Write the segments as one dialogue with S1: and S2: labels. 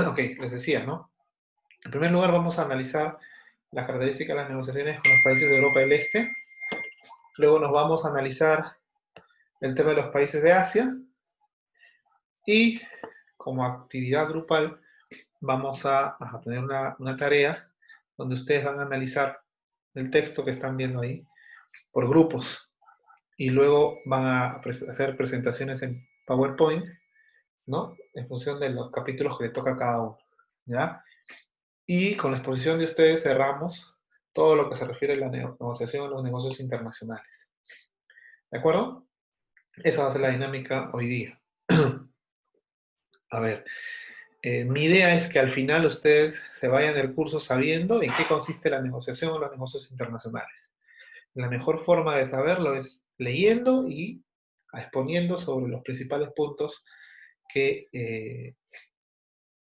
S1: Ok, les decía, ¿no? En primer lugar vamos a analizar las características de las negociaciones con los países de Europa del Este. Luego nos vamos a analizar el tema de los países de Asia. Y como actividad grupal vamos a tener una tarea donde ustedes van a analizar el texto que están viendo ahí por grupos. Y luego van a hacer presentaciones en PowerPoint, ¿no? En función de los capítulos que le toca a cada uno, ¿ya? Y con la exposición de ustedes cerramos todo lo que se refiere a la negociación en los negocios internacionales. ¿De acuerdo? Esa va a ser la dinámica hoy día. A ver, mi idea es que al final ustedes se vayan del curso sabiendo en qué consiste la negociación o los negocios internacionales. La mejor forma de saberlo es leyendo y exponiendo sobre los principales puntos que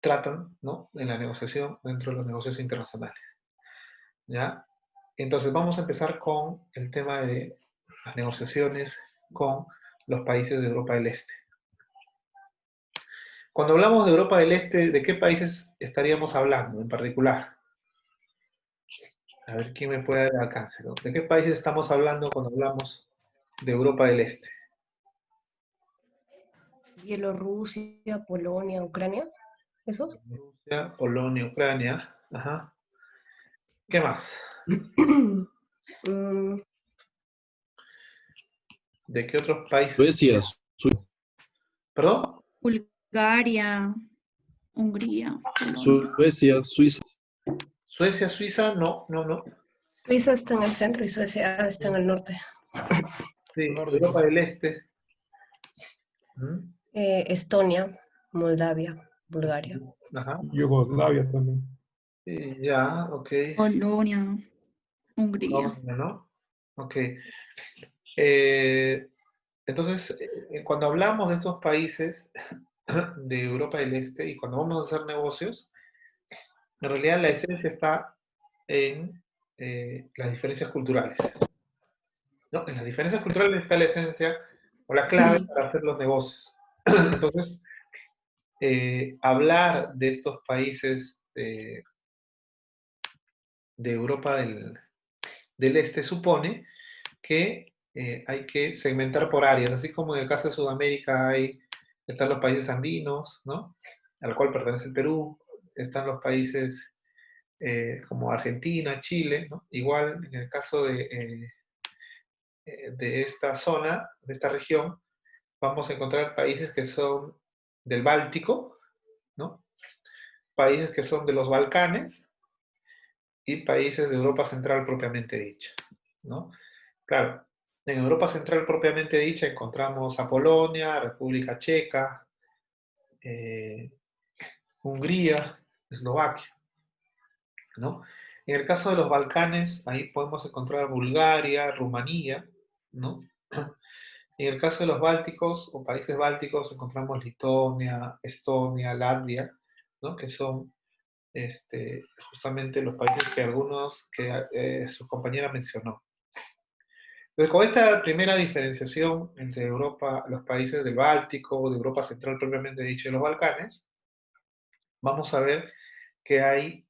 S1: tratan, ¿no?, en la negociación dentro de los negocios internacionales. ¿Ya? Entonces vamos a empezar con el tema de las negociaciones con los países de Europa del Este. Cuando hablamos de Europa del Este, ¿de qué países estaríamos hablando en particular? A ver, ¿quién me puede dar alcance, ¿no? ¿De qué países estamos hablando cuando hablamos de Europa del Este?
S2: Bielorrusia, Polonia, Ucrania, ¿esos?
S1: Rusia, Polonia, Ucrania. Ajá. ¿Qué más?
S2: Mm,
S1: ¿De qué otros países?
S3: Suecia,
S1: ¿Perdón?
S4: Bulgaria, Hungría, Polonia.
S3: Suecia, Suiza.
S1: Suecia, Suiza, no.
S2: Suiza está en el centro y Suecia está en el norte.
S1: Sí, Europa del Este.
S2: Estonia, Moldavia, Bulgaria.
S1: Ajá.
S5: Yugoslavia también.
S1: Ya, ok.
S4: Polonia, Hungría.
S1: Polonia, ¿no? Ok. Entonces, cuando hablamos de estos países de Europa del Este y cuando vamos a hacer negocios, en realidad la esencia está en las diferencias culturales, ¿no? En las diferencias culturales está la esencia o la clave para hacer los negocios. Entonces, hablar de estos países de Europa del Este supone que hay que segmentar por áreas, así como en el caso de Sudamérica están los países andinos, ¿no?, al cual pertenece el Perú, están los países como Argentina, Chile, ¿no? Igual en el caso de esta zona, de esta región, vamos a encontrar países que son del Báltico, ¿no?, países que son de los Balcanes y países de Europa Central propiamente dicha, ¿no? Claro, en Europa Central propiamente dicha encontramos a Polonia, República Checa, Hungría, Eslovaquia, ¿no? En el caso de los Balcanes, ahí podemos encontrar Bulgaria, Rumanía, ¿no? En el caso de los bálticos o países bálticos encontramos Lituania, Estonia, Latvia, ¿no?, que son justamente los países que algunos que su compañera mencionó. Entonces, con esta primera diferenciación entre Europa, los países del Báltico, de Europa Central propiamente dicho, y los Balcanes, vamos a ver que hay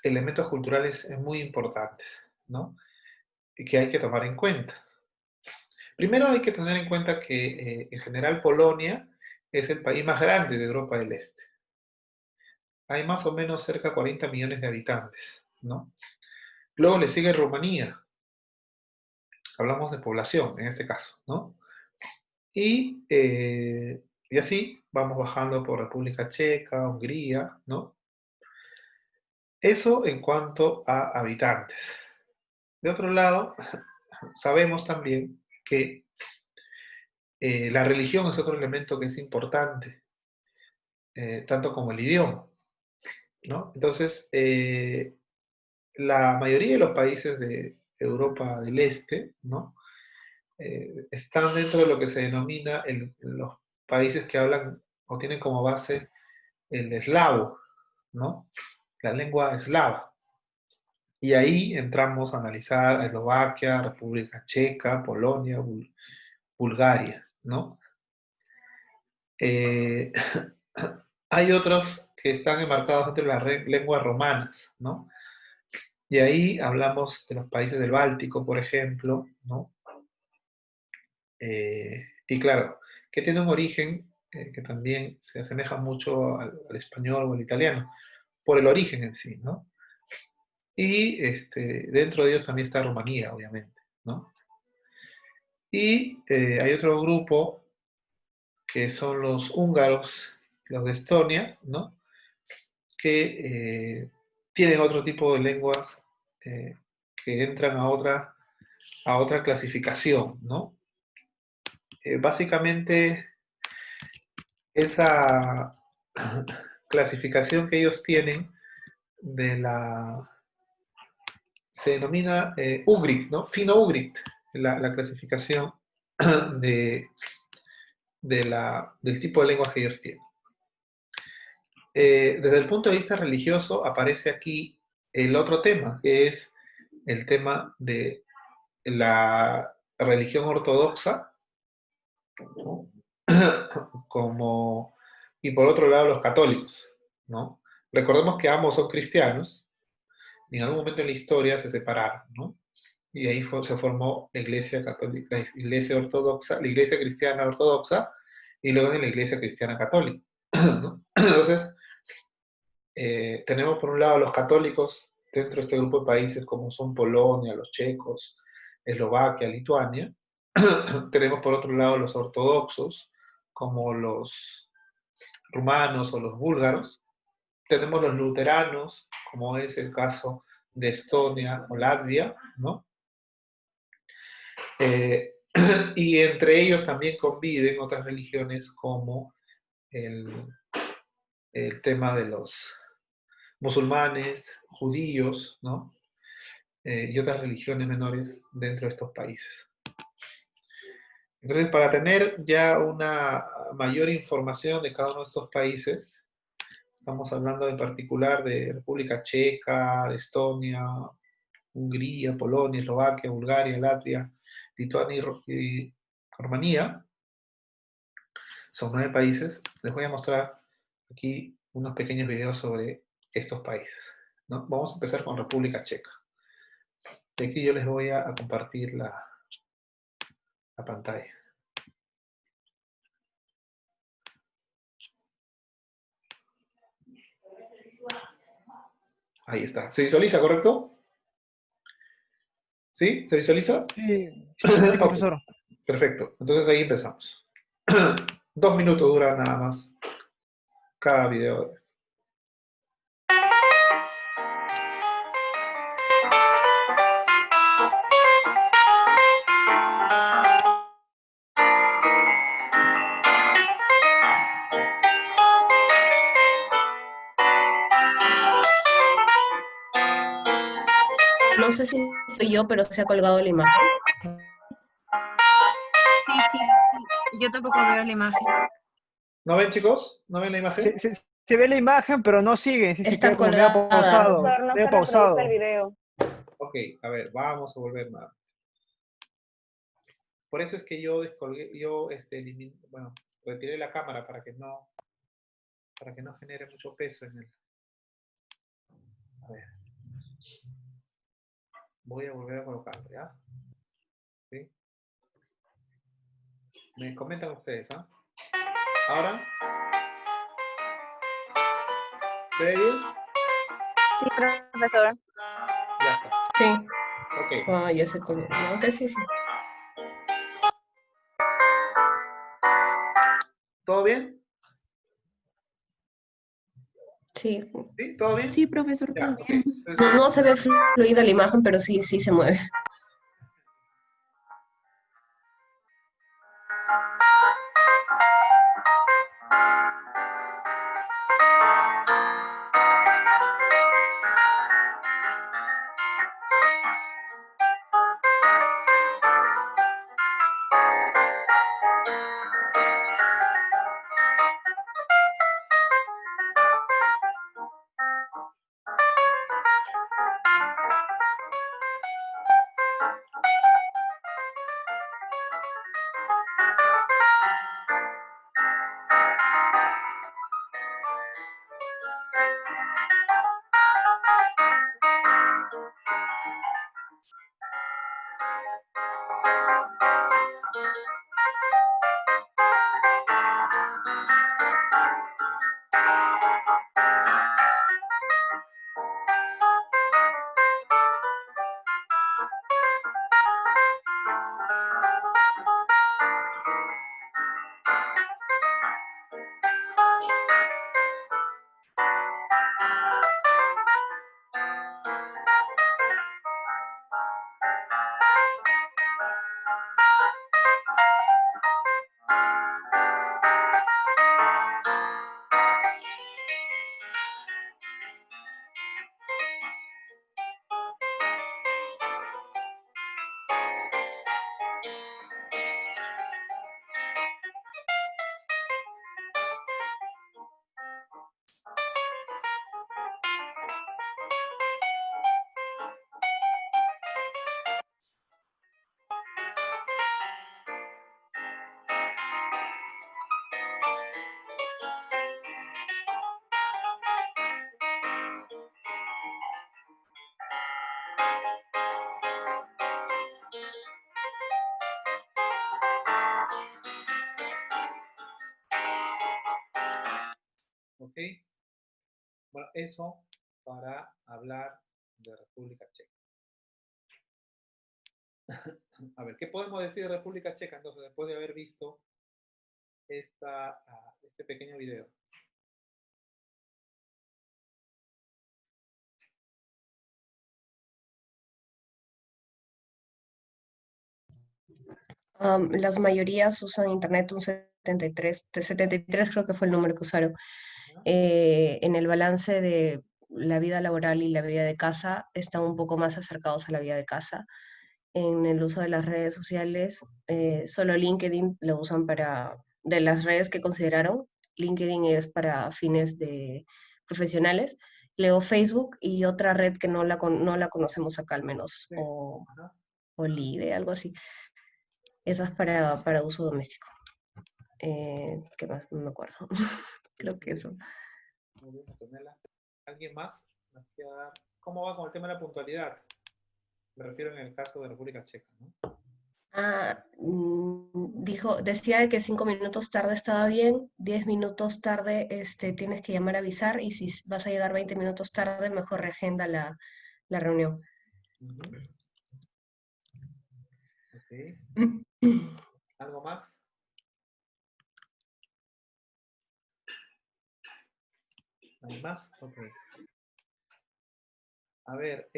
S1: elementos culturales muy importantes, ¿no?, y que hay que tomar en cuenta. Primero hay que tener en cuenta que en general Polonia es el país más grande de Europa del Este. Hay más o menos cerca de 40 millones de habitantes, ¿no? Luego le sigue Rumanía. Hablamos de población en este caso, ¿no? Y así vamos bajando por República Checa, Hungría, ¿no? Eso en cuanto a habitantes. De otro lado, sabemos también que la religión es otro elemento que es importante, tanto como el idioma, ¿no? Entonces, la mayoría de los países de Europa del Este, ¿no?, están dentro de lo que se denomina los países que hablan o tienen como base el eslavo, ¿no?, la lengua eslava. Y ahí entramos a analizar a Eslovaquia, República Checa, Polonia, Bulgaria, ¿no? hay otros que están enmarcados entre las lenguas romanas, ¿no? Y ahí hablamos de los países del Báltico, por ejemplo, ¿no? Y claro, que tiene un origen que también se asemeja mucho al español o al italiano, por el origen en sí, ¿no? Y dentro de ellos también está Rumanía, obviamente, ¿no? Y hay otro grupo que son los húngaros, los de Estonia, ¿no? Que tienen otro tipo de lenguas que entran a otra clasificación, ¿no? Básicamente, esa clasificación que ellos tienen de se denomina Ugric, ¿no? Fino-Ugric, la clasificación de, del tipo de lengua que ellos tienen. Desde el punto de vista religioso aparece aquí el otro tema, que es el tema de la religión ortodoxa, ¿no? Como, y por otro lado los católicos, ¿no? Recordemos que ambos son cristianos, y en algún momento en la historia se separaron, ¿no? Y ahí se formó la iglesia católica, la iglesia ortodoxa, la iglesia cristiana ortodoxa, y luego en la iglesia cristiana católica, ¿no? Entonces, tenemos por un lado los católicos dentro de este grupo de países como son Polonia, los checos, Eslovaquia, Lituania. Tenemos por otro lado los ortodoxos como los rumanos o los búlgaros. Tenemos los luteranos, como es el caso de Estonia o Latvia, ¿no? Eh, y entre ellos también conviven otras religiones como el, el tema de los musulmanes, judíos, ¿no? Y otras religiones menores dentro de estos países. Entonces, para tener ya una mayor información de cada uno de estos países, estamos hablando en particular de República Checa, de Estonia, Hungría, Polonia, Eslovaquia, Bulgaria, Latvia, Lituania y Rumanía. Son 9 países. Les voy a mostrar aquí unos pequeños videos sobre estos países, ¿no? Vamos a empezar con República Checa. Y aquí yo les voy a compartir la pantalla. Ahí está. ¿Se visualiza, correcto? ¿Sí? ¿Se visualiza?
S3: Sí, sí,
S1: Ok,
S3: profesor.
S1: perfecto. Entonces ahí empezamos. 2 minutos dura nada más cada video.
S2: No sé si soy yo, pero se ha colgado la imagen.
S5: Sí, sí, yo tampoco veo la imagen.
S1: ¿No ven, chicos? ¿No ven la imagen?
S3: Se ve la imagen, pero no sigue. Sí se
S2: Está
S3: queda como medio
S2: colgada.
S3: pausado.
S6: Profesor, no
S3: Medio
S6: se reproduce
S3: pausado.
S6: el video.
S1: Ok, a ver, vamos a volver nada. Por eso es que yo descolgué, bueno, retiré la cámara para que no genere mucho peso en el. A ver. Voy a volver a colocarlo, ¿ya? ¿Sí? Me comentan ustedes, ¿ah? ¿Ahora? ¿Se ve bien?
S6: Sí, profesor.
S1: Ya está.
S2: Sí.
S1: Ok.
S2: Ah, ya se colgó. No, que sí, sí.
S1: ¿Todo bien?
S2: Sí.
S1: ¿Sí? ¿Todo bien?
S4: Sí, profesor,
S1: Ya,
S4: todo
S1: ok.
S4: bien.
S1: Entonces,
S2: No se ve fluida la imagen, pero sí, sí se mueve.
S1: ¿Ok? Bueno, eso para hablar de República Checa. A ver, ¿qué podemos decir de República Checa entonces después de haber visto este pequeño video?
S2: Las mayorías usan internet un 73, de 73 creo que fue el número que usaron. En el balance de la vida laboral y la vida de casa están un poco más acercados a la vida de casa. En el uso de las redes sociales, solo LinkedIn lo usan de las redes que consideraron, LinkedIn es para fines de profesionales, luego Facebook y otra red que no la conocemos acá al menos,
S1: Sí.
S2: o
S1: Ajá.
S2: Olive, algo así. Esa es para uso doméstico. ¿Qué más? No me acuerdo. Creo que eso.
S1: Muy bien, Antonella. ¿Alguien más nos quiera dar? ¿Cómo va con el tema de la puntualidad? Me refiero en el caso de República Checa, ¿no?
S2: Decía que 5 minutos tarde estaba bien, 10 minutos tarde tienes que llamar a avisar y si vas a llegar 20 minutos tarde, mejor reagenda la reunión.
S1: Ok. ¿Algo más? ¿Algo más? Ok. A ver,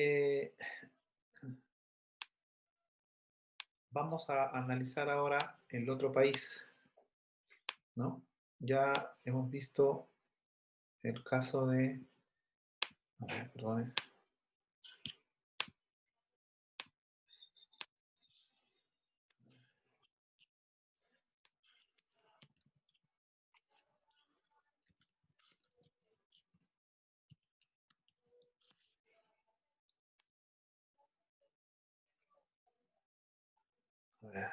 S1: vamos a analizar ahora el otro país, ¿no? Ya hemos visto el caso de... A ver, perdón. A ver.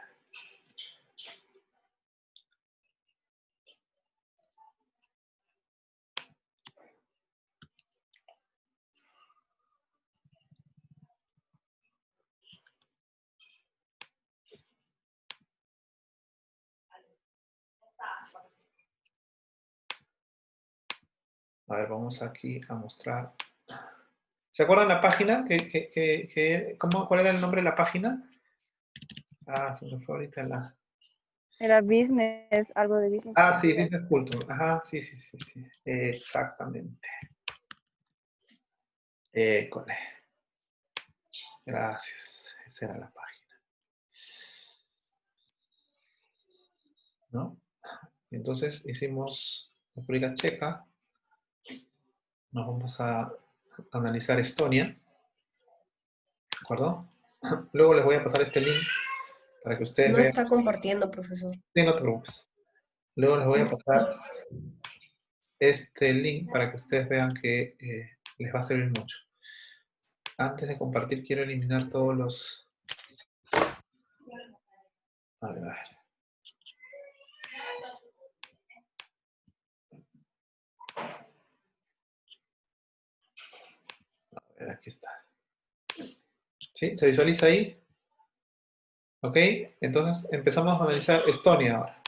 S1: A ver, vamos aquí a mostrar. ¿Se acuerdan la página? ¿Cuál era el nombre de la página? Ah, se me fue ahorita la...
S6: Era business, algo de business.
S1: Ah, sí, Business Culture. Ajá, sí. Exactamente. École. Gracias. Esa era la página. ¿No? Entonces hicimos República Checa. Nos vamos a analizar Estonia. ¿De acuerdo? Luego les voy a pasar este link para que ustedes
S2: No
S1: vean.
S2: está compartiendo, profesor.
S1: Sí, no te preocupes. Luego les voy a pasar este link para que ustedes vean que les va a servir mucho. Antes de compartir, quiero eliminar todos los... A ver. A ver, aquí está. ¿Sí? ¿Se visualiza ahí? ¿Ok? Entonces empezamos a analizar Estonia ahora.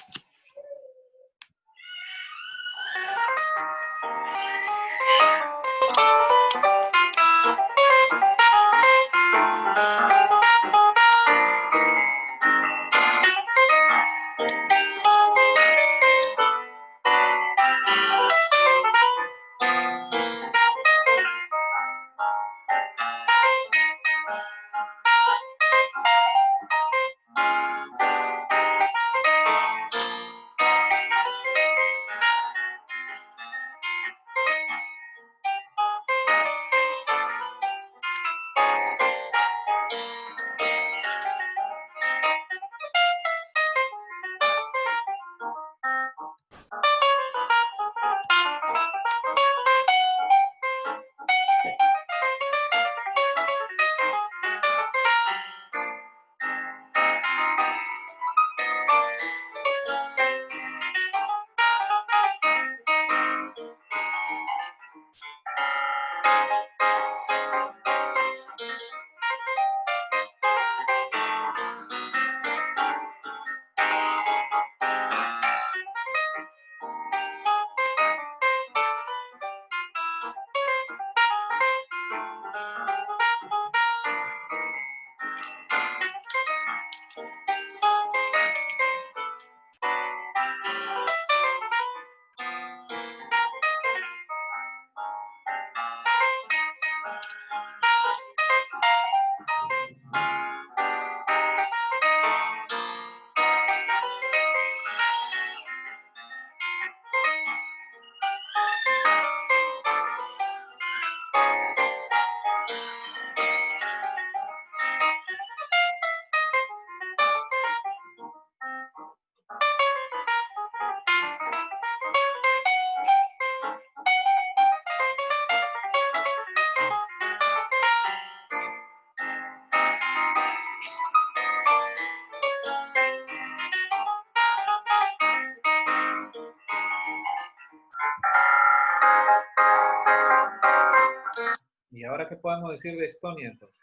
S1: ¿Y ahora qué podemos decir de Estonia entonces?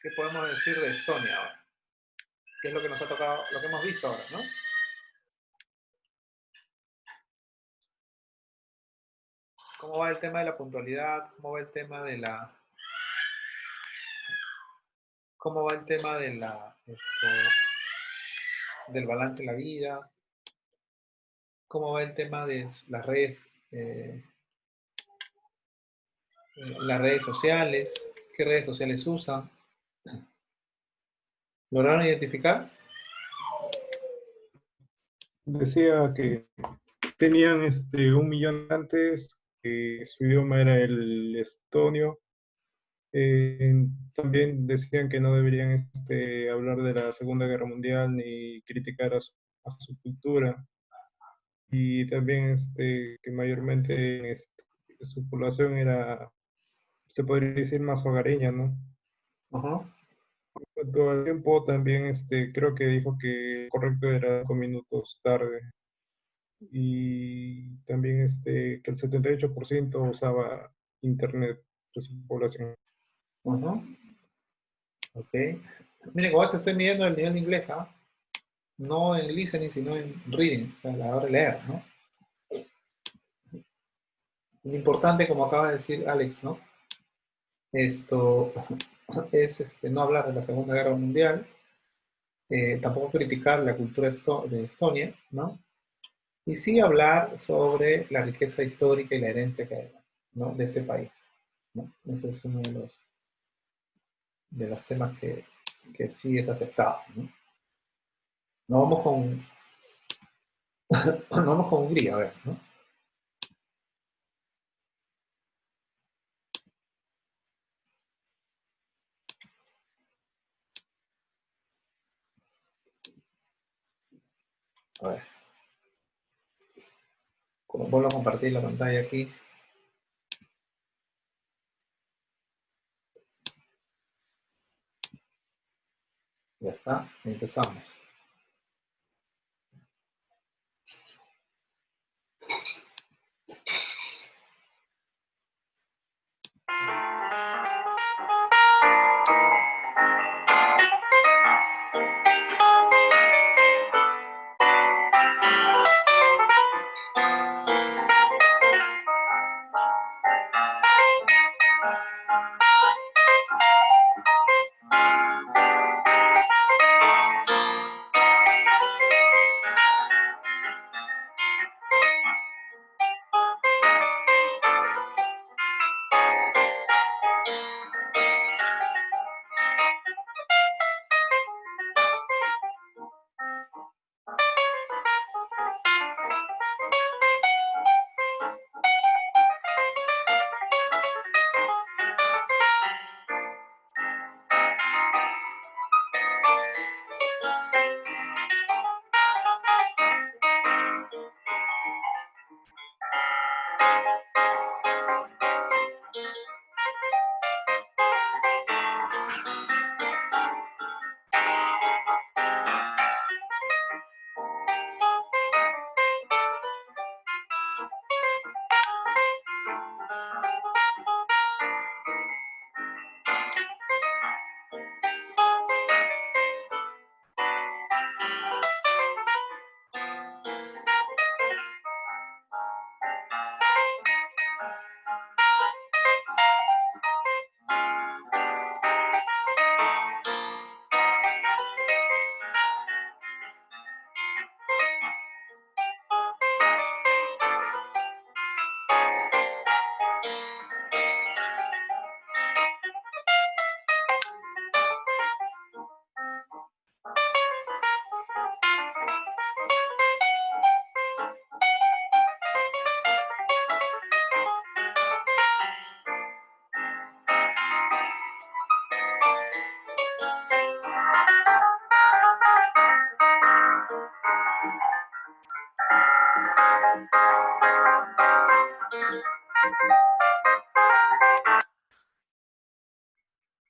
S1: ¿Qué podemos decir de Estonia ahora? ¿Qué es lo que nos ha tocado, lo que hemos visto ahora, ¿no? ¿Cómo va el tema de la puntualidad? ¿Cómo va el tema de la... ¿Cómo va el tema de la, del balance en la vida? ¿Cómo va el tema de las redes sociales? ¿Qué redes sociales usan? ¿Lograron identificar?
S7: Decía que tenían 1 millón antes, que su idioma era el estonio. También decían que no deberían hablar de la Segunda Guerra Mundial ni criticar a su cultura. Y también que mayormente su población era, se podría decir, más hogareña, ¿no?
S1: Ajá.
S7: En cuanto al tiempo, también creo que dijo que correcto era 5 minutos tarde. Y también que el 78% usaba internet de su población.
S1: Ajá. Ok. Miren, como se estoy midiendo el nivel de inglés, ¿ah? No en listening, sino en reading, o sea, a la hora de leer, ¿no? Lo importante, como acaba de decir Alex, ¿no? Esto es no hablar de la Segunda Guerra Mundial, tampoco criticar la cultura de Estonia, ¿no? Y sí hablar sobre la riqueza histórica y la herencia que hay, ¿no? De este país, ¿no? Ese es uno de los temas que sí es aceptado, ¿no? Nos vamos con, nos vamos con Hungría, a ver, ¿no? A ver, como vuelvo a compartir la pantalla aquí. Ya está, empezamos.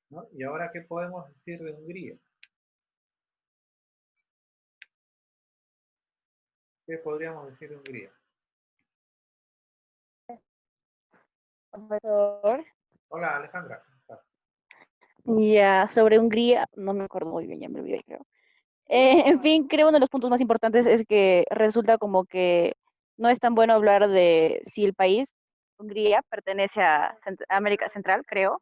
S1: ¿No? ¿Y ahora qué podemos decir de Hungría? ¿Qué podríamos decir de Hungría?
S6: profesor.
S1: Hola, Alejandra. ¿Cómo estás?
S6: Ya, sobre Hungría, no me acuerdo muy bien, ya me olvidé, creo. En fin, creo uno de los puntos más importantes es que resulta como que no es tan bueno hablar de si el país, Hungría, pertenece a América Central, creo.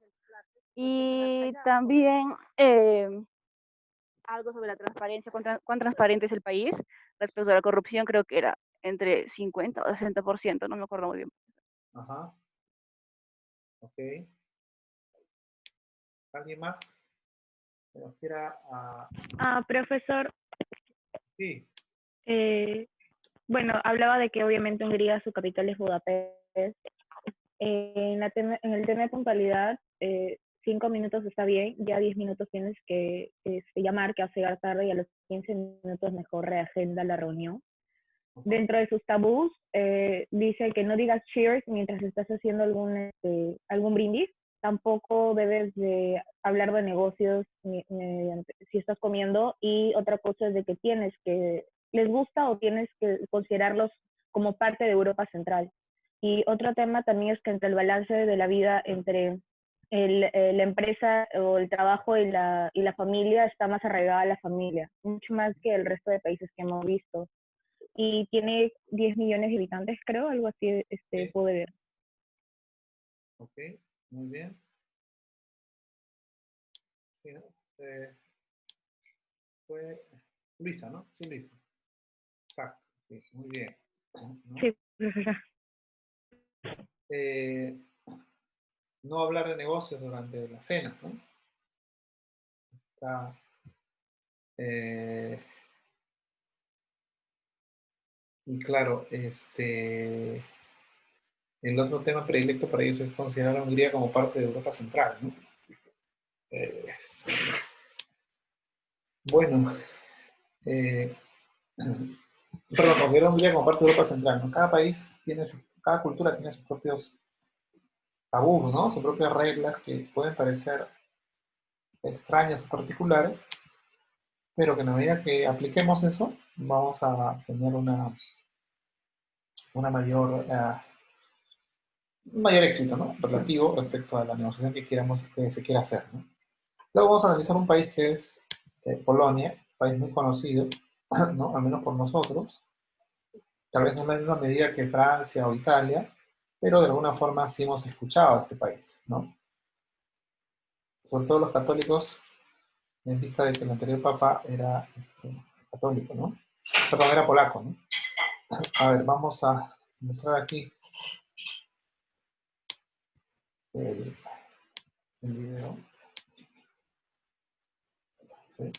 S6: Y también algo sobre la transparencia, cuán transparente es el país respecto a la corrupción, creo que era entre 50 o 60%, no me acuerdo muy bien.
S1: Ajá. Ok. ¿Alguien más que nos quiera?
S8: Profesor,
S1: Sí.
S8: bueno, hablaba de que obviamente Hungría su capital es Budapest. En el tema de puntualidad, 5 minutos está bien, ya 10 minutos tienes que llamar, que hace llegar tarde y a los 15 minutos mejor reagenda la reunión. Dentro de sus tabús, dice que no digas cheers mientras estás haciendo algún brindis. Tampoco debes de hablar de negocios si estás comiendo. Y otra cosa es de que les gusta o tienes que considerarlos como parte de Europa Central. Y otro tema también es que entre el balance de la vida entre la empresa o el trabajo y la familia está más arraigada a la familia, mucho más que el resto de países que hemos visto. Y tiene 10 millones de habitantes, creo, algo así
S1: Sí.
S8: pude ver.
S1: Ok, muy bien. Sí, ¿no? Fue Luisa, ¿no? Sí, Luisa. Exacto, sí, muy bien. ¿No?
S8: Sí, profesor.
S1: No hablar de negocios durante la cena, ¿no? Está, y claro, el otro tema predilecto para ellos es considerar a Hungría como parte de Europa Central, ¿no? Bueno, perdón, considerar a Hungría como parte de Europa Central, ¿no? Cada cultura tiene sus propios tabús, ¿no? Sus propias reglas que pueden parecer extrañas o particulares, pero que en la medida que apliquemos eso, vamos a tener una mayor, un mayor éxito, ¿no? Relativo respecto a la negociación que se quiera hacer, ¿no? Luego vamos a analizar un país que es Polonia, un país muy conocido, ¿no? Al menos por nosotros, tal vez no en la misma medida que Francia o Italia, pero de alguna forma sí hemos escuchado a este país, ¿no? Sobre todo los católicos, en vista de que el anterior papa era católico, ¿no? Perdón, era polaco, ¿no? A ver, vamos a mostrar aquí el, el video. ¿Sí?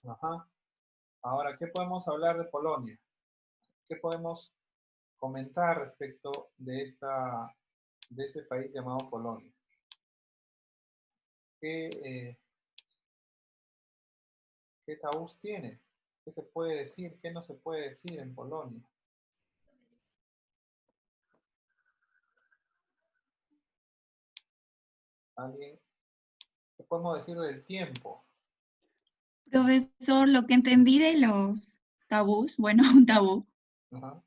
S1: Ajá. Ahora, ¿qué podemos hablar de Polonia? ¿Qué podemos comentar respecto de este país llamado Polonia? ¿Qué tabús tiene? ¿Qué se puede decir? ¿Qué no se puede decir en Polonia? ¿Alguien? ¿Qué podemos decir del tiempo?
S4: Profesor, lo que entendí de los tabús, bueno, un tabú,
S1: Ajá.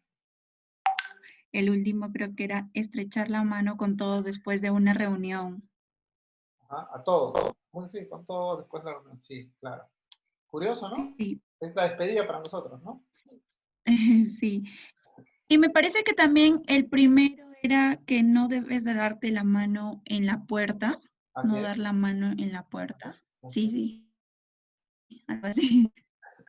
S4: el último creo que era estrechar la mano con todos después de una reunión.
S1: Ajá. A todos. Bueno, sí, con todo después de la reunión. Sí, claro. Curioso, ¿no?
S4: Sí,
S1: Es la despedida para nosotros, ¿no?
S4: sí. Y me parece que también el primero era que no debes de darte la mano en la puerta,
S1: Así
S4: no
S1: es.
S4: dar la mano en la puerta.
S1: Así
S4: Sí,
S1: es.
S4: sí, algo así.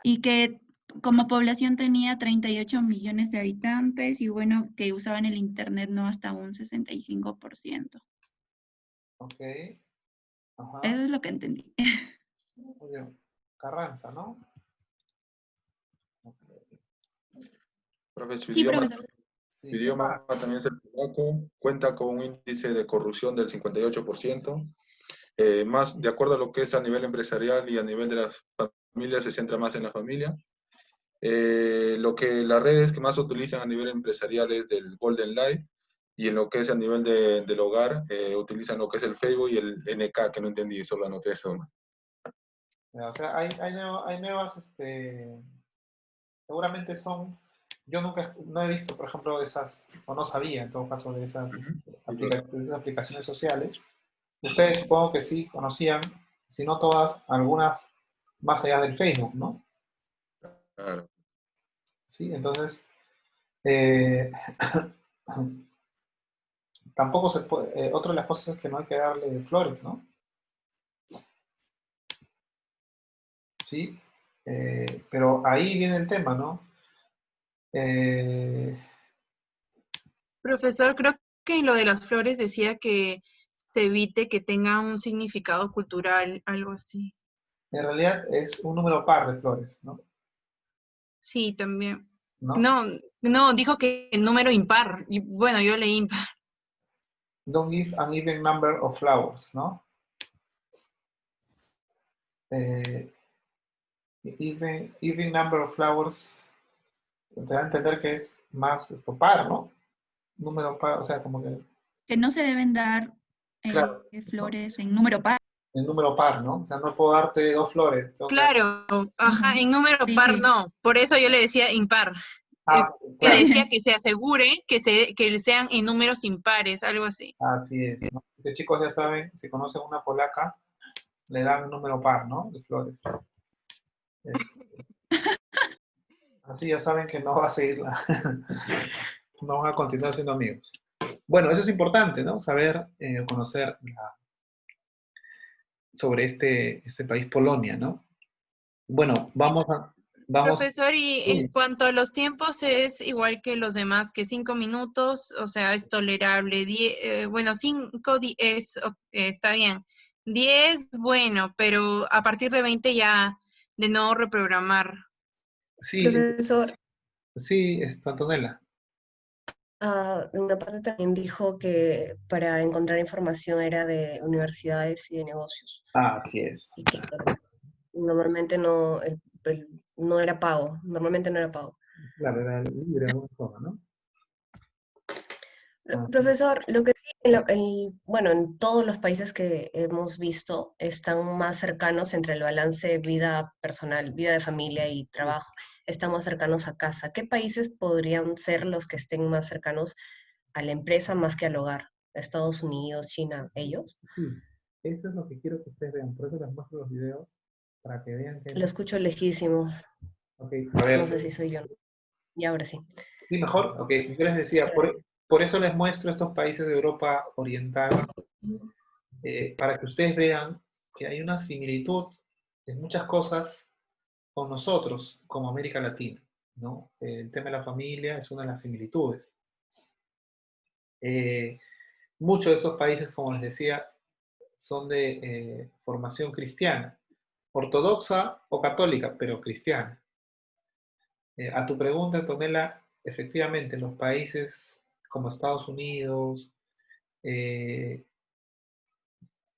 S4: Y que como población tenía 38 millones de habitantes y bueno, que usaban el internet no hasta un 65%.
S1: Ok. Ajá.
S4: Eso es lo que entendí.
S1: Muy bien. Carranza, ¿no? Ok.
S9: Profe, su
S4: Sí,
S9: idioma,
S4: profesor.
S1: Sí,
S9: su idioma también es el polaco, cuenta con un índice de corrupción del 58%. Más de acuerdo a lo que es a nivel empresarial y a nivel de las familias, se centra más en la familia. Lo que las redes que más se utilizan a nivel empresarial es del Golden Light, y en lo que es a nivel del hogar, utilizan lo que es el Facebook y el NK, que no entendí, solo anoté eso.
S1: O sea, hay nuevas, seguramente son, yo nunca, no he visto, por ejemplo, esas, o no sabía en todo caso de esas, de esas aplicaciones sociales. Ustedes supongo que sí conocían, si no todas, algunas más allá del Facebook, ¿no?
S9: Claro.
S1: Sí, entonces, tampoco se puede, otra de las cosas es que no hay que darle flores, ¿no? Sí, pero ahí viene el tema, ¿no? Eh,
S5: Profesor, creo que en lo de las flores decía que se evite que tenga un significado cultural, algo así.
S1: en realidad es un número par de flores, ¿no?
S5: Sí, también.
S1: ¿No?
S5: No, no, dijo que número impar. Y bueno, yo leí impar.
S1: Don't give an even number of flowers, ¿no? Even number of flowers te da a entender que es más esto par, ¿no? Número par, o sea, como que,
S4: Que no se deben dar
S1: claro, ¿no?
S4: flores en número par.
S1: El número par, ¿no? O sea, no puedo darte 2 flores. Tengo que dar...
S5: Claro, ajá,
S4: Ujú.
S5: en número
S4: Sí,
S5: par
S4: sí.
S5: no. Por eso yo le decía impar.
S1: Ah,
S5: Que
S1: claro,
S5: decía que se asegure que sean en números impares, algo así.
S1: así es, ¿no? Así que chicos ya saben, si conocen una polaca, le dan un número par, ¿no? De flores. Es- así ya saben que no va a seguir no van a continuar siendo amigos. Bueno, eso es importante, ¿no? Saber, conocer sobre este país Polonia, ¿no? Bueno,
S5: Y,
S1: vamos,
S5: profesor, y en
S1: sí,
S5: cuanto a los tiempos es igual que los demás, que 5 minutos, o sea, es tolerable. Bueno, 5 está bien. 10, bueno, pero a partir de 20 ya de no reprogramar.
S1: sí,
S2: Profesor,
S1: sí, Antonella.
S2: una parte también dijo que para encontrar información era de universidades y de negocios,
S1: Ah, así es.
S2: y que normalmente no era pago, normalmente no era pago.
S1: Claro, era libre de alguna forma, ¿no? Así es.
S2: Profesor, lo que sí, bueno, en todos los países que hemos visto están más cercanos entre el balance vida personal, vida de familia y trabajo, están más cercanos a casa. ¿Qué países podrían ser los que estén más cercanos a la empresa más que al hogar? ¿Estados Unidos, China, ellos?
S1: Sí, eso es lo que quiero que ustedes vean. Por eso les muestro los videos, para que vean que hay
S2: Lo
S1: mucho.
S2: escucho lejísimos,
S1: Ok, a
S2: no
S1: ver.
S2: sé si soy yo. Y ahora sí.
S1: Sí, mejor. Ok, yo les
S2: Sí,
S1: decía,
S2: ahora
S1: por eso les muestro estos países de Europa Oriental, para que ustedes vean que hay una similitud en muchas cosas con nosotros, como América Latina, ¿no? El tema de la familia es una de las similitudes. Muchos de estos países, como les decía, son de formación cristiana. ortodoxa o católica, pero cristiana. A tu pregunta, Antonella, efectivamente, los países como Estados Unidos,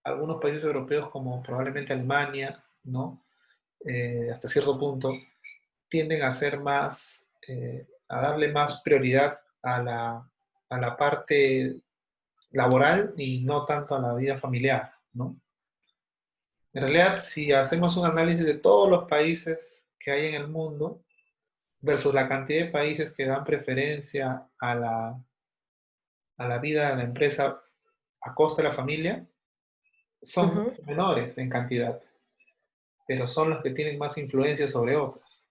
S1: algunos países europeos como probablemente Alemania, ¿no? Hasta cierto punto, tienden a ser más, a darle más prioridad a la parte laboral y no tanto a la vida familiar, ¿no? En realidad, si hacemos un análisis de todos los países que hay en el mundo versus la cantidad de países que dan preferencia a la vida de la empresa a costa de la familia, son
S2: Ujú.
S1: menores en cantidad, pero son los que tienen más influencia sobre otras.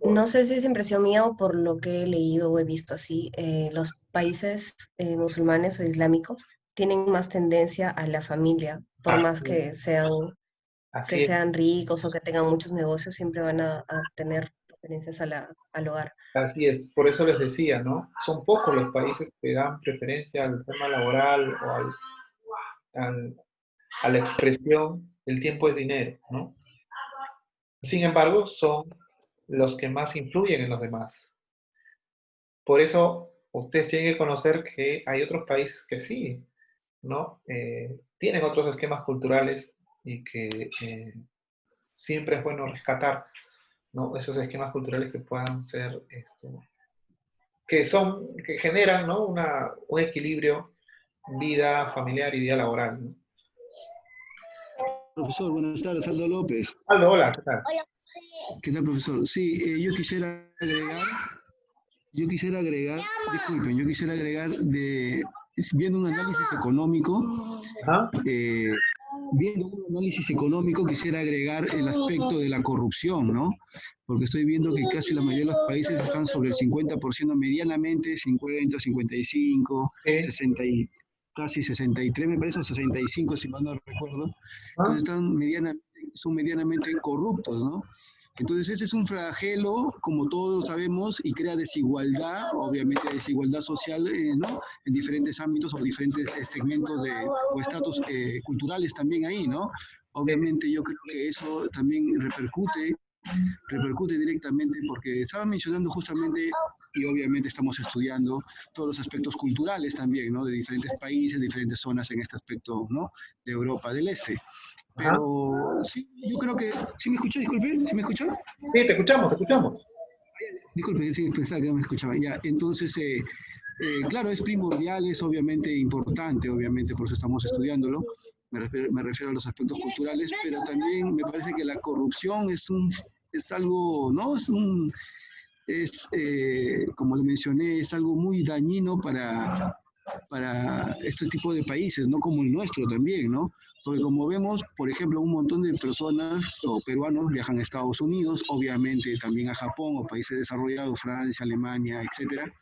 S2: No sé si es impresión mía o por lo que he leído o he visto así, los países musulmanes o islámicos tienen más tendencia a la familia, por
S1: Así
S2: más
S1: es.
S2: que
S1: Así es.
S2: sean ricos o que tengan muchos negocios, siempre van a tener preferencias al hogar.
S1: Así es, por eso les decía, ¿no? Son pocos los países que dan preferencia al tema laboral o a la expresión, el tiempo es dinero, ¿no? Sin embargo, son los que más influyen en los demás. Por eso, ustedes tienen que conocer que hay otros países que sí, ¿no? Tienen otros esquemas culturales y que siempre es bueno rescatar, ¿no? Esos esquemas culturales que puedan ser esto, que generan, ¿no? Un equilibrio vida familiar y vida laboral, ¿no?
S10: Profesor, buenas tardes, Aldo López.
S1: Aldo, hola, ¿qué tal?
S10: ¿Qué tal, profesor? Sí, yo quisiera agregar, disculpen, yo quisiera agregar viendo un análisis económico,
S1: ¿Ah?
S10: Quisiera agregar el aspecto de la corrupción, ¿no? Porque estoy viendo que casi la mayoría de los países están sobre el 50% medianamente, 50, 55,
S1: Sí.
S10: 60 y casi 63, me parece, o 65, si mal no recuerdo.
S1: ¿Ah?
S10: Entonces son medianamente corruptos, ¿no? Entonces ese es un flagelo, como todos sabemos, y crea desigualdad, obviamente desigualdad social, ¿no? En diferentes ámbitos o diferentes segmentos o estratos culturales también ahí, ¿no? Obviamente yo creo que eso también repercute directamente porque estaba mencionando justamente, y obviamente estamos estudiando todos los aspectos culturales también, ¿no? De diferentes países, diferentes zonas en este aspecto, ¿no? De Europa del Este. Pero sí, yo creo que... ¿Sí me escuchó? Disculpe, ¿sí me escuchó?
S1: Sí, te escuchamos, te escuchamos.
S10: Disculpe, sí, pensaba que no me escuchaban. Ya, entonces, claro, es primordial, es obviamente importante, obviamente, por eso estamos estudiándolo. Me refiero a los aspectos culturales, pero también me parece que la corrupción es algo, ¿no? Como le mencioné, es algo muy dañino para este tipo de países, no como el nuestro también, ¿no? Porque como vemos, por ejemplo, un montón de personas o peruanos viajan a Estados Unidos, obviamente también a Japón o países desarrollados, Francia, Alemania, etcétera,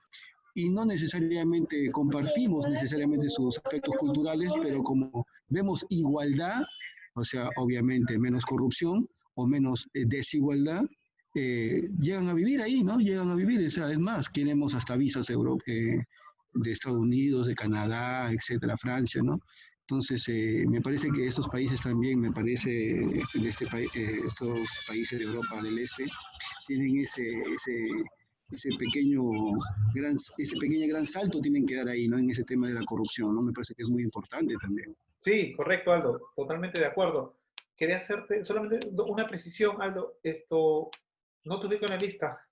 S10: y no necesariamente compartimos necesariamente sus aspectos culturales, pero como vemos igualdad, o sea, obviamente menos corrupción o menos desigualdad, llegan a vivir ahí, ¿no? Llegan a vivir, o sea, es más, queremos hasta visas de Estados Unidos, de Canadá, etcétera, Francia, ¿no? Entonces, me parece que estos países también, estos países de Europa del Este, tienen ese pequeño gran salto tienen que dar ahí, ¿no? En ese tema de la corrupción, ¿no? Me parece que es muy importante también.
S1: Sí, correcto, Aldo, totalmente de acuerdo. Quería hacerte solamente una precisión, Aldo. No te ubico en la lista.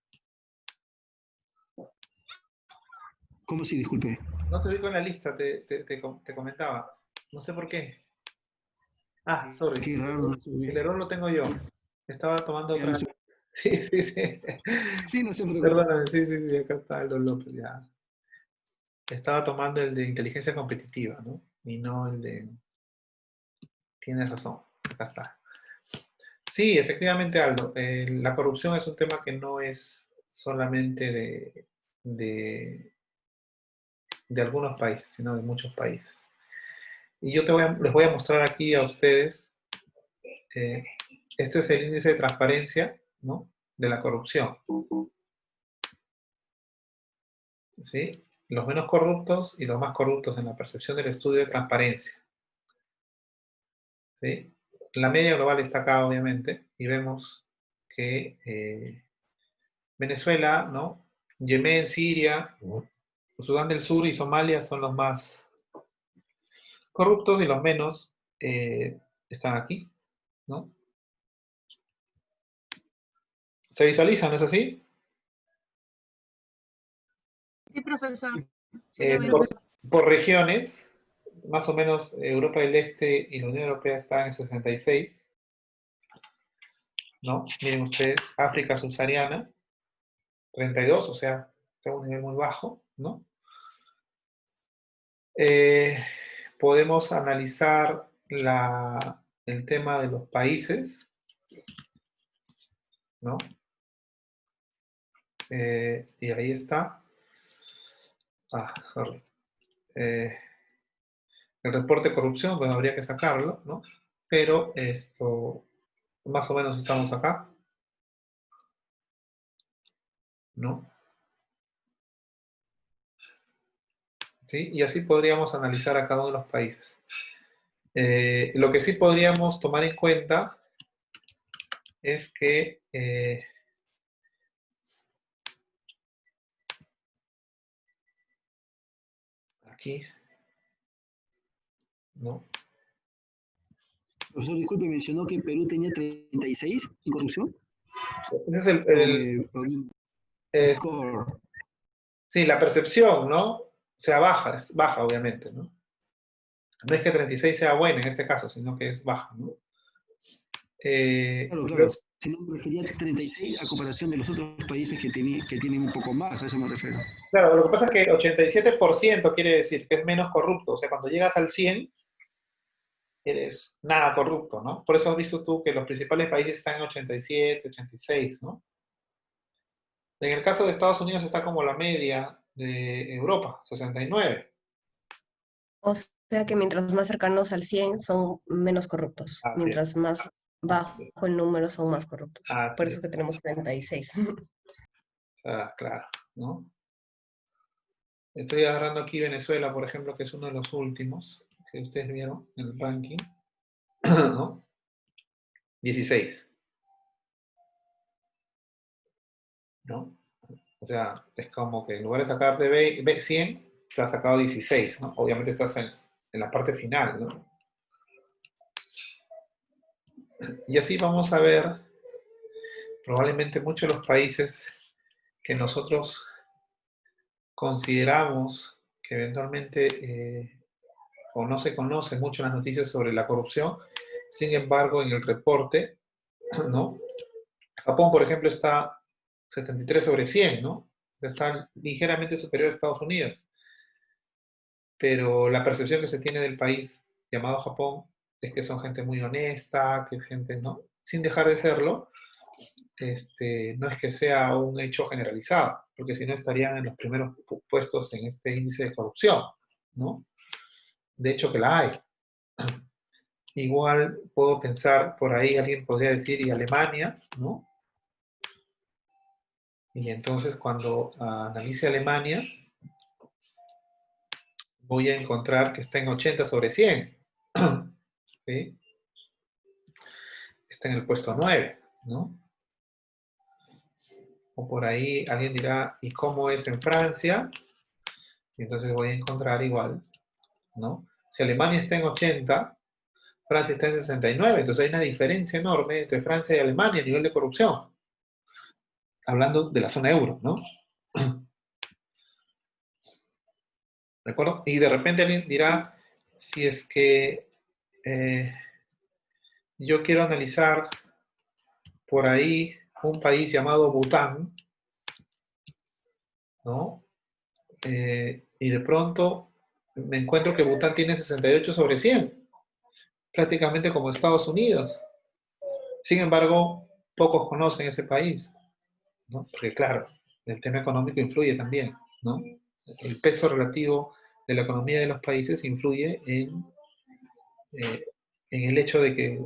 S10: ¿Cómo así? Disculpe.
S1: No te ubico en la lista, te comentaba. No sé por qué. Ah, sorry.
S10: Qué raro.
S1: El error lo tengo yo. Estaba tomando otra.
S10: No sé.
S1: Sí, sí, sí.
S10: Sí, no se preocupe.
S1: Perdóname, sí, sí, sí, acá está Aldo López, ya. Estaba tomando el de inteligencia competitiva, ¿no? Y no el de... Tienes razón, acá está. Sí, efectivamente, Aldo. La corrupción es un tema que no es solamente de algunos países, sino de muchos países. Y yo les voy a mostrar aquí a ustedes, esto es el índice de transparencia, ¿no? De la corrupción. ¿Sí? Los menos corruptos y los más corruptos en la percepción del estudio de transparencia. ¿Sí? la media global está acá, obviamente, y vemos que Venezuela, ¿no? Yemen, Siria, Sudán del Sur y Somalia son los más corruptos y los menos están aquí, ¿no? ¿Se visualiza, no es así?
S5: Sí, profesor. Sí, lo veo.
S1: Por regiones, más o menos Europa del Este y la Unión Europea están en 66, ¿no? Miren ustedes, África subsahariana, 32, o sea, está a un nivel muy bajo, ¿no? Podemos analizar el tema de los países, ¿no? Y ahí está. Sorry. El reporte de corrupción, bueno, habría que sacarlo, ¿no? Pero esto, más o menos estamos acá, ¿no? ¿Sí? Y así podríamos analizar a cada uno de los países. Lo que sí podríamos tomar en cuenta es que aquí, ¿no?
S10: Profesor, disculpe, mencionó que Perú tenía 36 en corrupción.
S1: Ese es el
S10: score.
S1: Sí, la percepción, ¿no? O sea, baja, es baja, obviamente, ¿no? No es que 36 sea buena en este caso, sino que es baja, ¿no?
S10: Claro. Si no, me refería a 36 a comparación de los otros países que tienen un poco más, a eso me refiero.
S1: Claro, lo que pasa es que 87% quiere decir que es menos corrupto. O sea, cuando llegas al 100, eres nada corrupto, ¿no? Por eso has visto tú que los principales países están en 87, 86, ¿no? En el caso de Estados Unidos está como la media de Europa, 69.
S2: O sea que mientras más cercanos al 100 son menos corruptos.
S1: Así
S2: Mientras
S1: es.
S2: más bajo el número son más corruptos.
S1: Así
S2: Por eso
S1: es.
S2: es que tenemos 36.
S1: Claro, ¿no? Estoy agarrando aquí Venezuela, por ejemplo, que es uno de los últimos que ustedes vieron en el ranking, ¿no? 16. ¿No? O sea, es como que en lugar de sacar de 100, se ha sacado 16, ¿no? Obviamente estás en la parte final, ¿no? Y así vamos a ver probablemente muchos de los países que nosotros consideramos que eventualmente o no se conoce mucho las noticias sobre la corrupción, sin embargo, en el reporte, ¿no? Japón, por ejemplo, está 73 sobre 100, ¿no? Está ligeramente superior a Estados Unidos. Pero la percepción que se tiene del país llamado Japón es que son gente muy honesta, que es gente, ¿no? Sin dejar de serlo, no es que sea un hecho generalizado, porque si no estarían en los primeros puestos en este índice de corrupción, ¿no? De hecho que la hay. Igual puedo pensar, por ahí alguien podría decir, y Alemania, ¿no? Y entonces cuando analice Alemania, voy a encontrar que está en 80 sobre 100. ¿Sí? Está en el puesto 9, ¿no? O por ahí alguien dirá, ¿y cómo es en Francia? Y entonces voy a encontrar igual, ¿no? Si Alemania está en 80, Francia está en 69, entonces hay una diferencia enorme entre Francia y Alemania a nivel de corrupción. Hablando de la zona euro, ¿no? ¿De acuerdo? Y de repente alguien dirá, si es que yo quiero analizar por ahí un país llamado Bután, ¿no? Y de pronto me encuentro que Bután tiene 68 sobre 100, prácticamente como Estados Unidos. Sin embargo, pocos conocen ese país, ¿no? Porque claro, el tema económico influye también, ¿no? El peso relativo de la economía de los países influye en el hecho de que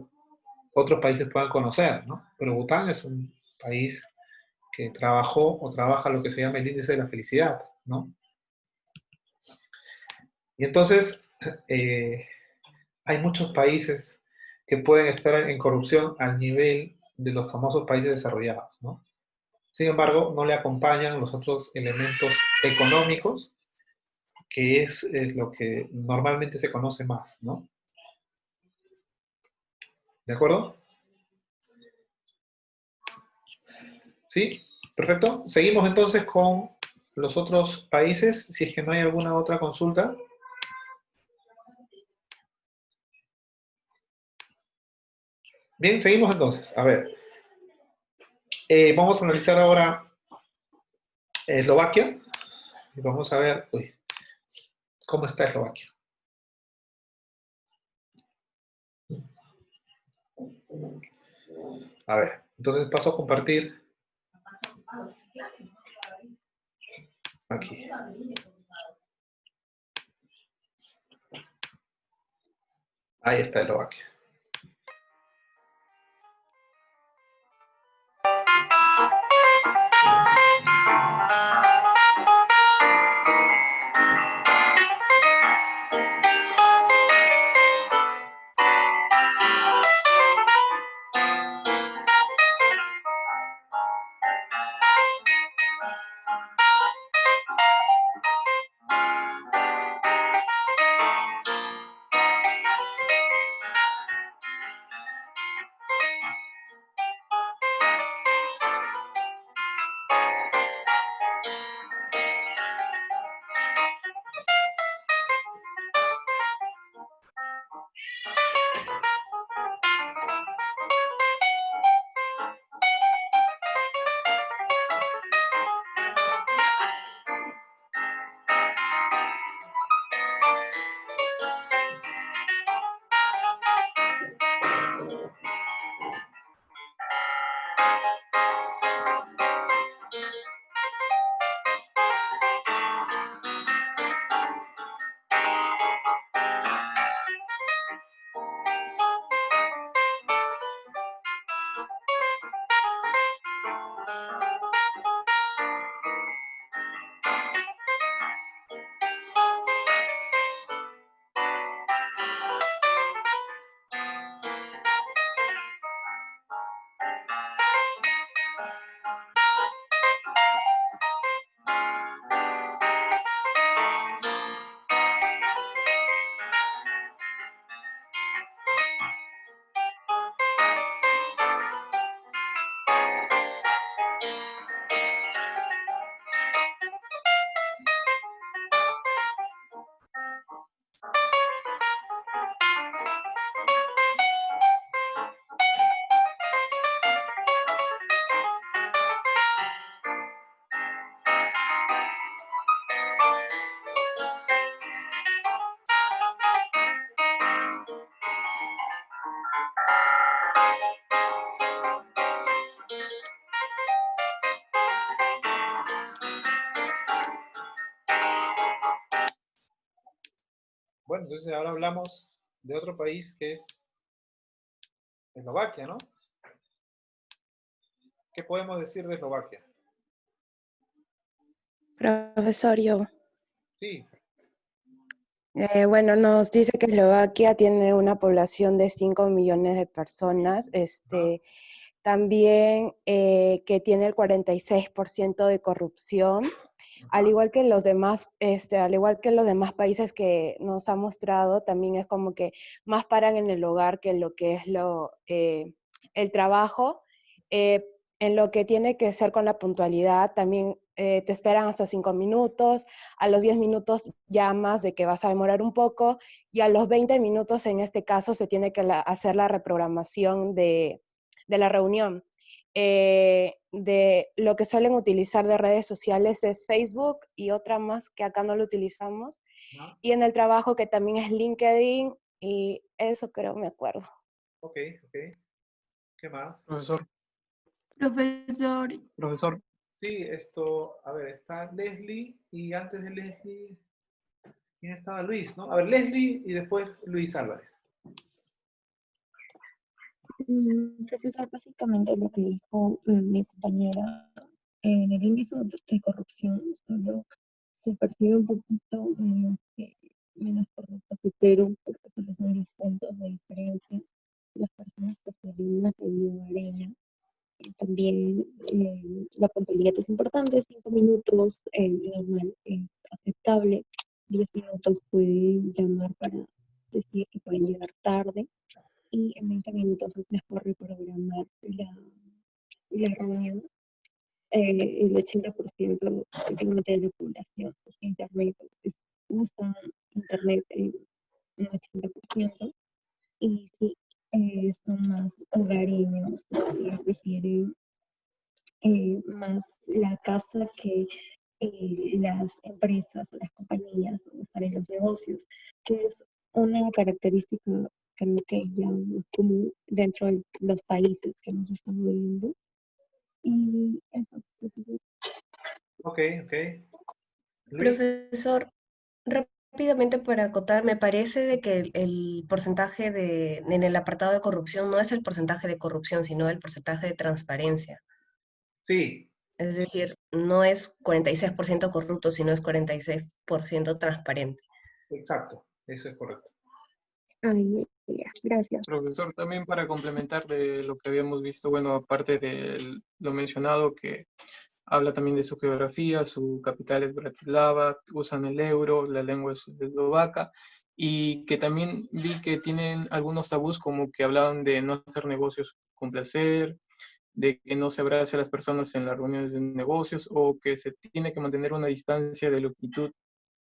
S1: otros países puedan conocer, ¿no? Pero Bután es un país que trabajó o trabaja lo que se llama el índice de la felicidad, ¿no? Y entonces hay muchos países que pueden estar en corrupción al nivel de los famosos países desarrollados, ¿no? Sin embargo, no le acompañan los otros elementos económicos, que es lo que normalmente se conoce más, ¿no? ¿De acuerdo? ¿Sí? Perfecto. Seguimos entonces con los otros países, si es que no hay alguna otra consulta. Bien, seguimos entonces. A ver. Vamos a analizar ahora Eslovaquia. Y vamos a ver, uy, cómo está Eslovaquia. A ver, entonces paso a compartir aquí. Ahí está Eslovaquia. Bueno, entonces ahora hablamos de otro país que es Eslovaquia, ¿no? ¿Qué podemos decir de Eslovaquia?
S2: Profesor, yo.
S1: Sí,
S2: Bueno, nos dice que Eslovaquia tiene una población de 5 millones de personas, también que tiene el 46% de corrupción, al igual que los demás, al igual que los demás países que nos ha mostrado, también es como que más paran en el hogar que lo que es el trabajo. En lo que tiene que ser con la puntualidad, también te esperan hasta 5 minutos, a los 10 minutos llamas de que vas a demorar un poco, y a los 20 minutos en este caso se tiene que hacer la reprogramación de la reunión. De lo que suelen utilizar de redes sociales es Facebook y otra más que acá no lo utilizamos.
S1: ¿no?
S2: Y en el trabajo que también es LinkedIn, y eso creo me acuerdo.
S1: Ok, ok. ¿Qué más?
S7: Profesor,
S4: Profesor,
S1: Sí, a ver, está Leslie y antes de Leslie, ¿quién estaba? Luis, ¿no? A ver, Leslie y después Luis Álvarez.
S11: Profesor, básicamente lo que dijo mi compañera, en el índice de corrupción solo se percibe un poquito menos corrupto que Perú, porque solo son 10 puntos de diferencia. La una reunión hogareña. Y también la puntualidad es importante, 5 minutos normal es aceptable, 10 minutos pueden llamar para decir que pueden llegar tarde y en 20 minutos es mejor reprogramar la reunión. El 80% prácticamente de la población usa internet, usa internet en un 80%, y sí, son más hogareños, prefieren más la casa que las empresas o las compañías o estar en los negocios, que es una característica creo que ya muy común dentro de los países que nos están viviendo. Y eso, profesor.
S1: Ok, ok. Luis.
S2: Profesor, rápidamente para acotar, me parece de que el porcentaje en el apartado de corrupción no es el porcentaje de corrupción, sino el porcentaje de transparencia.
S1: Sí,
S2: Es decir, no es 46% corrupto, sino es 46% transparente.
S1: exacto, eso es correcto.
S11: Ay, ya, gracias.
S12: Profesor, también para complementar de lo que habíamos visto, bueno, aparte de lo mencionado, que habla también de su geografía, su capital es Bratislava, usan el euro, la lengua es eslovaca, y que también vi que tienen algunos tabús como que hablaban de no hacer negocios con placer, de que no se abrace a las personas en las reuniones de negocios, o que se tiene que mantener una distancia de longitud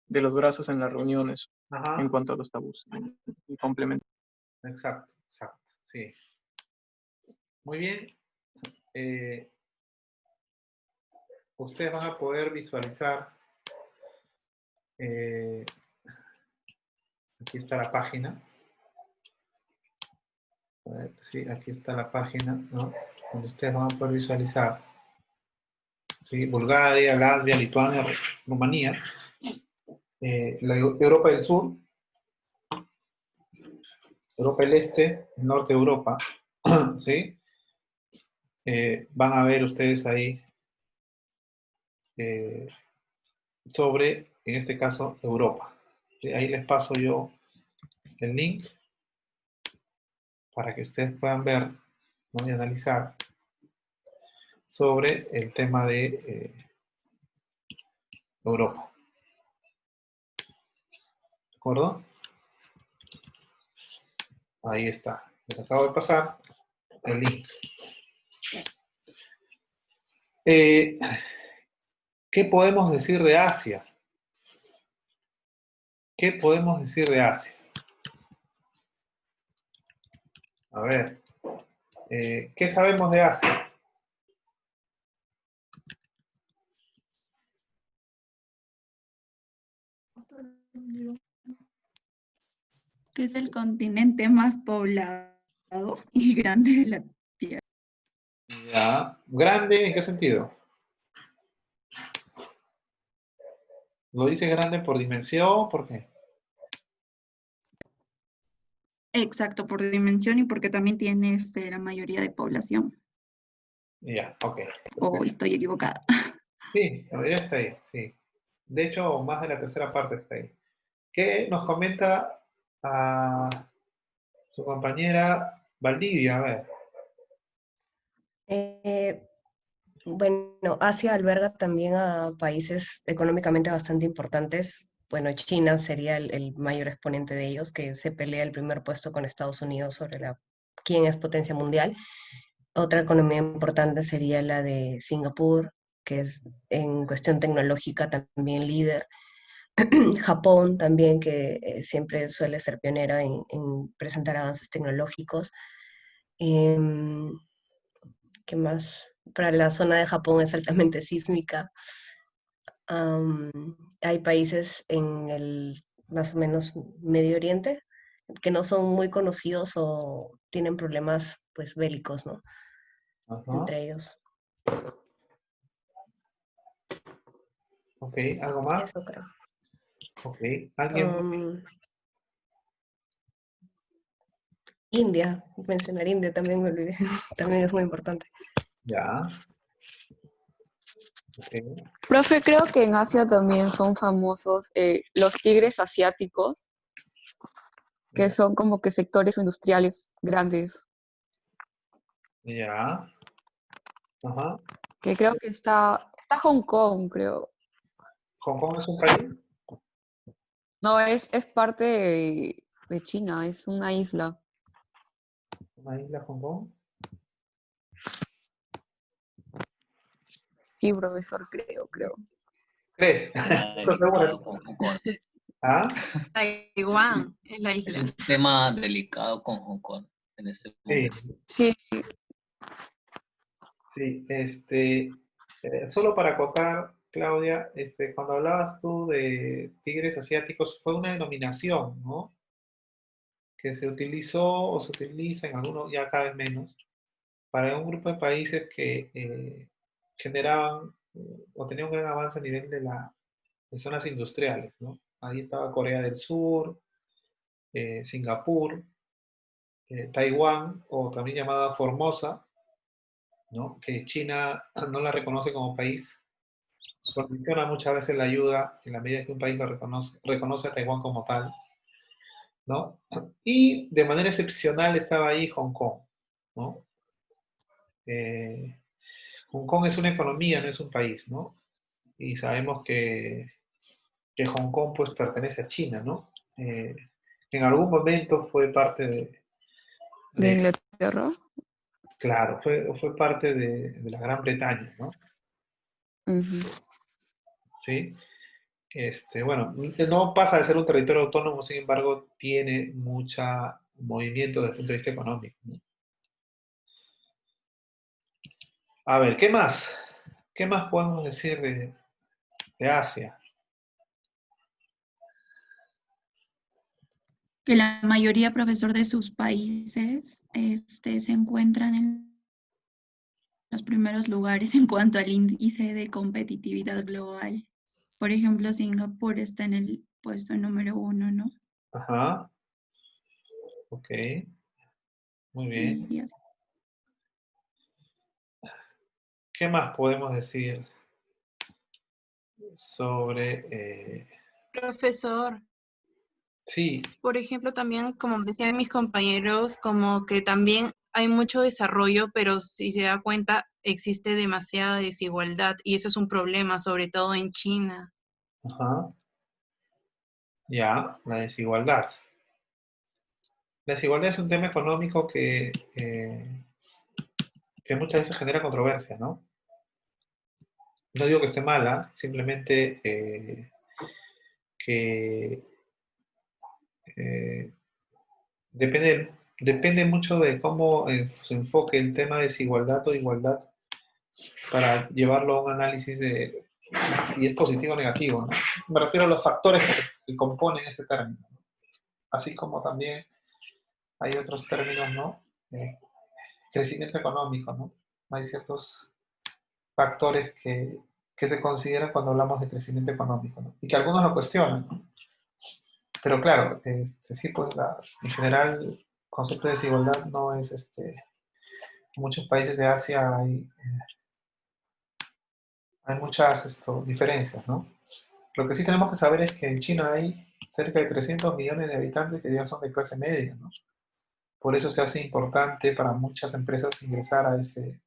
S12: de los brazos en las reuniones,
S1: Ajá.
S12: en cuanto a los tabús y complemento.
S1: Exacto, sí. Muy bien. Ustedes van a poder visualizar, aquí está la página. A ver, sí, aquí está la página, ¿no? Donde ustedes van a poder visualizar, ¿sí? Bulgaria, Latvia, Lituania, Rumanía, la Europa del Sur, Europa del Este, el norte de Europa, ¿sí? Van a ver ustedes ahí sobre, en este caso, Europa. ¿Sí? Ahí les paso yo el link para que ustedes puedan ver, ¿no? Y analizar sobre el tema de Europa. ¿De acuerdo? Ahí está. Les acabo de pasar el link. ¿Qué podemos decir de Asia? ¿Qué podemos decir de Asia? A ver, ¿qué sabemos de Asia?
S4: Que es el continente más poblado y grande de la Tierra.
S1: Ya. ¿Grande en qué sentido? ¿Lo dice grande por dimensión? ¿Por qué?
S4: Exacto, por dimensión y porque también tiene la mayoría de población.
S1: Ya, ok.
S4: O estoy equivocada.
S1: Sí, la mayoría está ahí, sí. De hecho, más de la tercera parte está ahí. ¿Qué nos comenta a su compañera Valdivia? A ver.
S2: Bueno, Asia alberga también a países económicamente bastante importantes. Bueno, China sería el mayor exponente de ellos, que se pelea el primer puesto con Estados Unidos sobre quién es potencia mundial. Otra economía importante sería la de Singapur, que es en cuestión tecnológica también líder. Japón también, que siempre suele ser pionera en presentar avances tecnológicos. ¿Qué más? Para la zona de Japón es altamente sísmica. Hay países en el más o menos Medio Oriente que no son muy conocidos o tienen problemas pues bélicos, ¿no?
S1: Ajá.
S2: Entre ellos.
S1: Ok, ¿algo más?
S2: Eso creo.
S1: Ok, ¿alguien?
S2: India, mencionar India también me olvidé, también es muy importante.
S1: Ya. Okay.
S13: Profe, creo que en Asia también son famosos los tigres asiáticos, que son como que sectores industriales grandes.
S1: Ya. Ajá.
S13: Que creo que está Hong Kong, creo.
S1: ¿Hong Kong es un país?
S13: No, es parte de China, es una isla.
S1: ¿Una isla Hong Kong?
S13: Sí, profesor, creo.
S1: ¿Crees?
S14: Tema
S1: ¿Estás seguro?
S14: delicado con Hong Kong.
S1: ¿Ah?
S5: Taiwán es la
S14: Es
S5: isla.
S14: un tema delicado con Hong Kong en este
S1: Sí,
S14: momento.
S13: Sí,
S1: sí. Solo para acotar, Claudia, cuando hablabas tú de tigres asiáticos, fue una denominación, ¿no? Que se utilizó o se utiliza en algunos, ya cada vez menos, para un grupo de países que generaban o tenían un gran avance a nivel de zonas industriales, ¿no? Ahí estaba Corea del Sur, Singapur, Taiwán, o también llamada Formosa, ¿no? Que China no la reconoce como país, condiciona muchas veces la ayuda en la medida que un país lo reconoce a Taiwán como tal, ¿no? Y de manera excepcional estaba ahí Hong Kong, ¿no? Eh, Hong Kong es una economía, no es un país, ¿no? Y sabemos que Hong Kong pues pertenece a China, ¿no? En algún momento fue parte
S13: de
S1: de
S13: Inglaterra.
S1: claro, fue parte de la Gran Bretaña, ¿no?
S13: Ujú.
S1: ¿Sí? Bueno, no pasa de ser un territorio autónomo, sin embargo, tiene mucho movimiento desde el punto de vista económico, ¿no? A ver, ¿qué más? ¿Qué más podemos decir de Asia?
S4: Que la mayoría, profesor, de sus países se encuentran en los primeros lugares en cuanto al índice de competitividad global. Por ejemplo, Singapur está en el puesto número 1, ¿no?
S1: Ajá, ok, muy bien.
S4: Y así.
S1: ¿Qué más podemos decir sobre...
S5: Profesor,
S1: sí,
S5: por ejemplo, también, como decían mis compañeros, como que también hay mucho desarrollo, pero si se da cuenta, existe demasiada desigualdad y eso es un problema, sobre todo en China.
S1: ajá, ya, la desigualdad. La desigualdad es un tema económico que muchas veces genera controversia, ¿no? No digo que esté mala, simplemente que eh, depende mucho de cómo se enfoque el tema de desigualdad o igualdad para llevarlo a un análisis de si es positivo o negativo, ¿no? Me refiero a los factores que componen ese término, ¿no? Así como también hay otros términos, ¿no? Crecimiento económico, ¿no? Hay ciertos factores que se consideran cuando hablamos de crecimiento económico, ¿no? Y que algunos lo cuestionan, ¿no? Pero claro, sí, pues en general el concepto de desigualdad no es, en muchos países de Asia hay muchas diferencias, ¿no? Lo que sí tenemos que saber es que en China hay cerca de 300 millones de habitantes que ya son de clase media, ¿no? Por eso se hace importante para muchas empresas ingresar a ese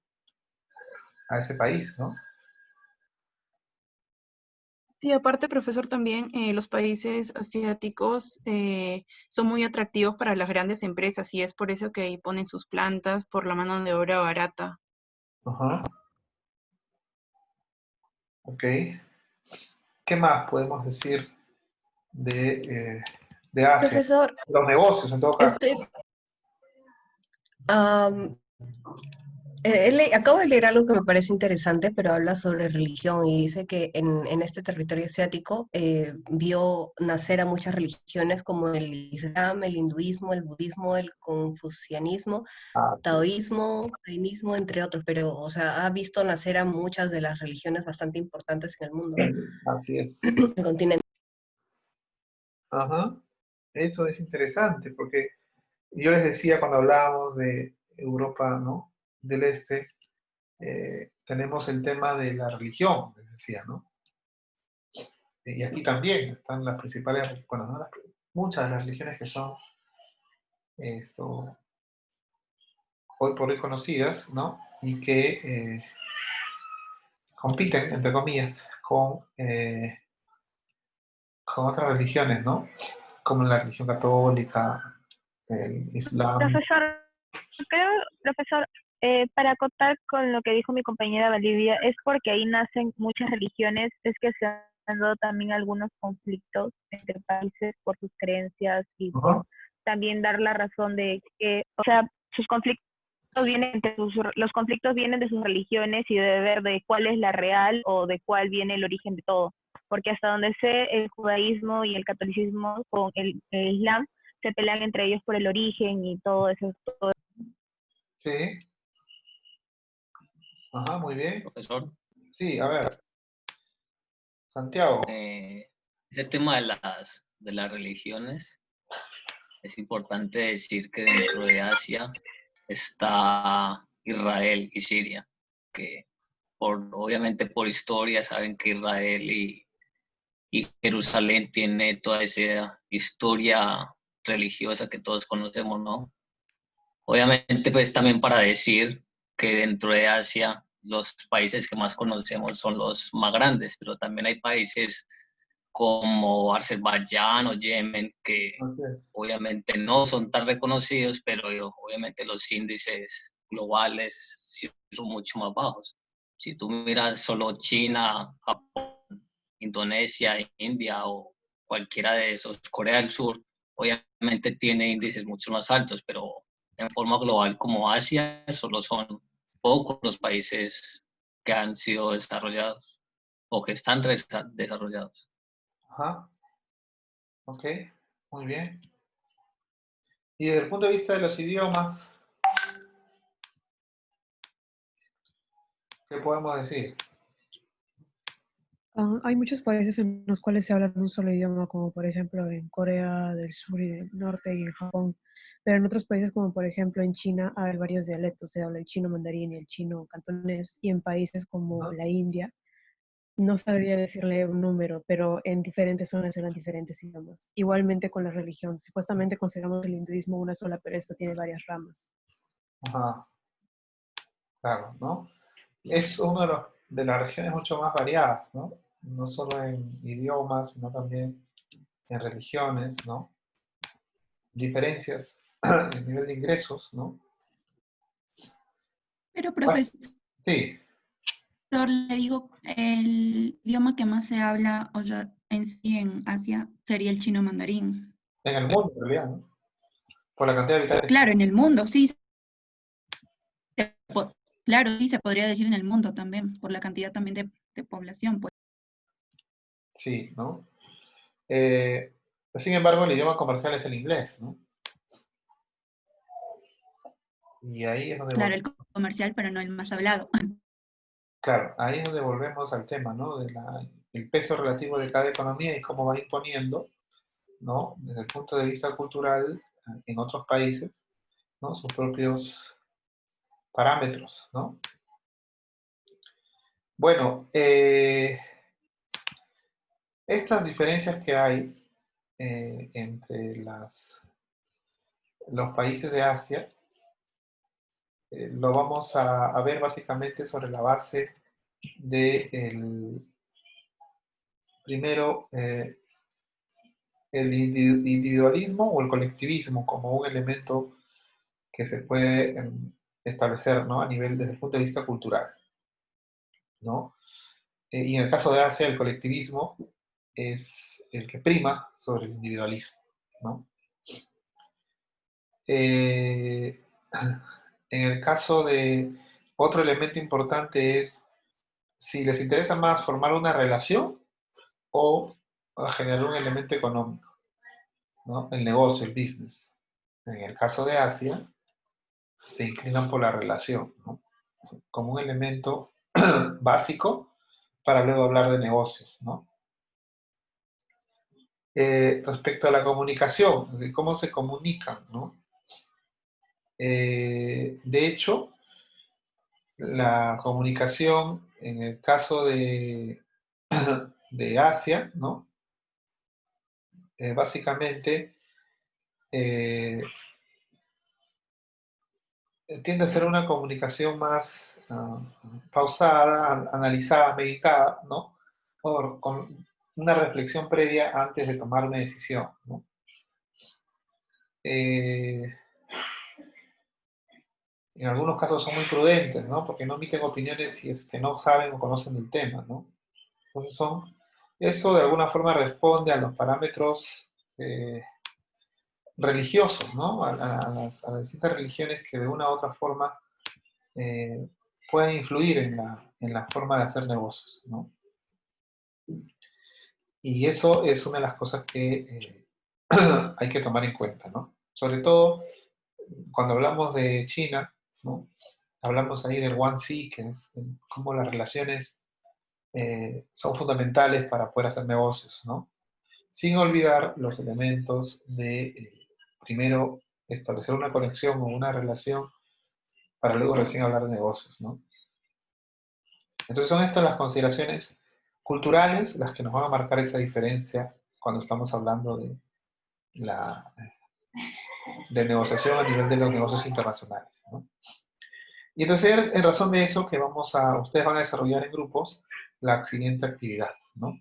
S1: país, ¿no?
S5: Y aparte, profesor, también los países asiáticos son muy atractivos para las grandes empresas y es por eso que ahí ponen sus plantas por la mano de obra barata.
S1: Ajá, ok. ¿Qué más podemos decir de Asia?
S2: Profesor,
S1: Los negocios, en todo caso.
S2: am, acabo de leer algo que me parece interesante, pero habla sobre religión y dice que en este territorio asiático vio nacer a muchas religiones como el Islam, el hinduismo, el budismo, el confucianismo, taoísmo, jainismo, entre otros, pero, o sea, ha visto nacer a muchas de las religiones bastante importantes en el mundo,
S1: Así es.
S2: en el continente.
S1: Ajá, eso es interesante, porque yo les decía cuando hablábamos de Europa, ¿no? Del Este, tenemos el tema de la religión, les decía, ¿no? Y aquí también están las principales, bueno, no muchas de las religiones que son hoy por hoy conocidas, ¿no? Y que compiten, entre comillas, con otras religiones, ¿no? Como la religión católica, el islam.
S8: Profesor, para acotar con lo que dijo mi compañera Valdivia, es porque ahí nacen muchas religiones, es que se han dado también algunos conflictos entre países por sus creencias y por también dar la razón de que, o sea, sus conflictos los conflictos vienen de sus religiones y de ver de cuál es la real o de cuál viene el origen de todo. Porque hasta donde sé, el judaísmo y el catolicismo con el islam se pelean entre ellos por el origen y todo eso.
S1: Sí. Ajá, muy bien.
S14: Profesor.
S1: Sí, a ver. Santiago.
S14: Ese tema de las religiones, es importante decir que dentro de Asia está Israel y Siria, que obviamente por historia saben que Israel y Jerusalén tiene toda esa historia religiosa que todos conocemos, ¿no? Obviamente, pues también para decir que dentro de Asia los países que más conocemos son los más grandes, pero también hay países como Azerbaiyán o Yemen que obviamente no son tan reconocidos, pero obviamente los índices globales sí son mucho más bajos. Si tú miras solo China, Japón, Indonesia, India o cualquiera de esos, Corea del Sur, obviamente tiene índices mucho más altos, pero en forma global como Asia, solo son pocos los países que han sido desarrollados o que están desarrollados.
S1: Ajá. Ok, muy bien. Y desde el punto de vista de los idiomas, ¿qué podemos decir?
S15: Hay muchos países en los cuales se habla un solo idioma, como por ejemplo en Corea del Sur y del Norte y en Japón. Pero en otros países, como por ejemplo en China, hay varios dialectos. Se habla el chino mandarín y el chino cantonés. Y en países como la India, no sabría decirle un número, pero en diferentes zonas eran diferentes idiomas. Igualmente con la religión. Supuestamente consideramos el hinduismo una sola, pero esto tiene varias ramas.
S1: Ajá. Claro, ¿no? Es una de las regiones mucho más variadas, ¿no? No solo en idiomas, sino también en religiones, ¿no? Diferencias en el nivel de ingresos, ¿no?
S4: Pero profesor,
S1: Sí.
S4: le digo, el idioma que más se habla, o sea, en sí en Asia, sería el chino mandarín.
S1: En el mundo, en realidad, ¿no? Por la cantidad de habitantes.
S4: Claro, en el mundo, sí. Claro, sí, se podría decir en el mundo también, por la cantidad también de población, pues.
S1: Sí, ¿no? Sin embargo, el idioma comercial es el inglés, ¿no? Y ahí es donde
S4: Claro, el comercial, pero no el más hablado.
S1: Claro, ahí es donde volvemos al tema, ¿no? El peso relativo de cada economía y cómo va imponiendo, ¿no? Desde el punto de vista cultural, en otros países, ¿no? Sus propios parámetros, ¿no? Bueno, estas diferencias que hay entre los países de Asia, lo vamos a ver básicamente sobre la base de primero, el individualismo o el colectivismo como un elemento que se puede establecer, ¿no? A nivel, desde el punto de vista cultural, ¿no? Y en el caso de Asia, el colectivismo es el que prima sobre el individualismo, ¿no? En el caso de otro elemento importante es si les interesa más formar una relación o generar un elemento económico, ¿no? El negocio, el business. En el caso de Asia, se inclinan por la relación, ¿no? Como un elemento básico para luego hablar de negocios, ¿no? Respecto a la comunicación, de cómo se comunican, ¿no? De hecho, la comunicación en el caso de Asia, ¿no? Básicamente tiende a ser una comunicación más pausada, analizada, meditada, ¿no? Con una reflexión previa antes de tomar una decisión, ¿no? En algunos casos son muy prudentes, ¿no? Porque no emiten opiniones si es que no saben o conocen el tema, ¿no? Entonces eso de alguna forma responde a los parámetros religiosos, ¿no? A las distintas religiones que de una u otra forma pueden influir en la forma de hacer negocios, ¿no? Y eso es una de las cosas que hay que tomar en cuenta, ¿no? Sobre todo cuando hablamos de China, ¿no? Hablamos ahí del One Sea, que es cómo las relaciones son fundamentales para poder hacer negocios, ¿no? Sin olvidar los elementos de, primero, establecer una conexión o una relación para luego recién hablar de negocios, ¿no? Entonces son estas las consideraciones culturales las que nos van a marcar esa diferencia cuando estamos hablando de negociación a nivel de los negocios internacionales, ¿no? Y entonces, en razón de eso, ustedes van a desarrollar en grupos la siguiente actividad, ¿no?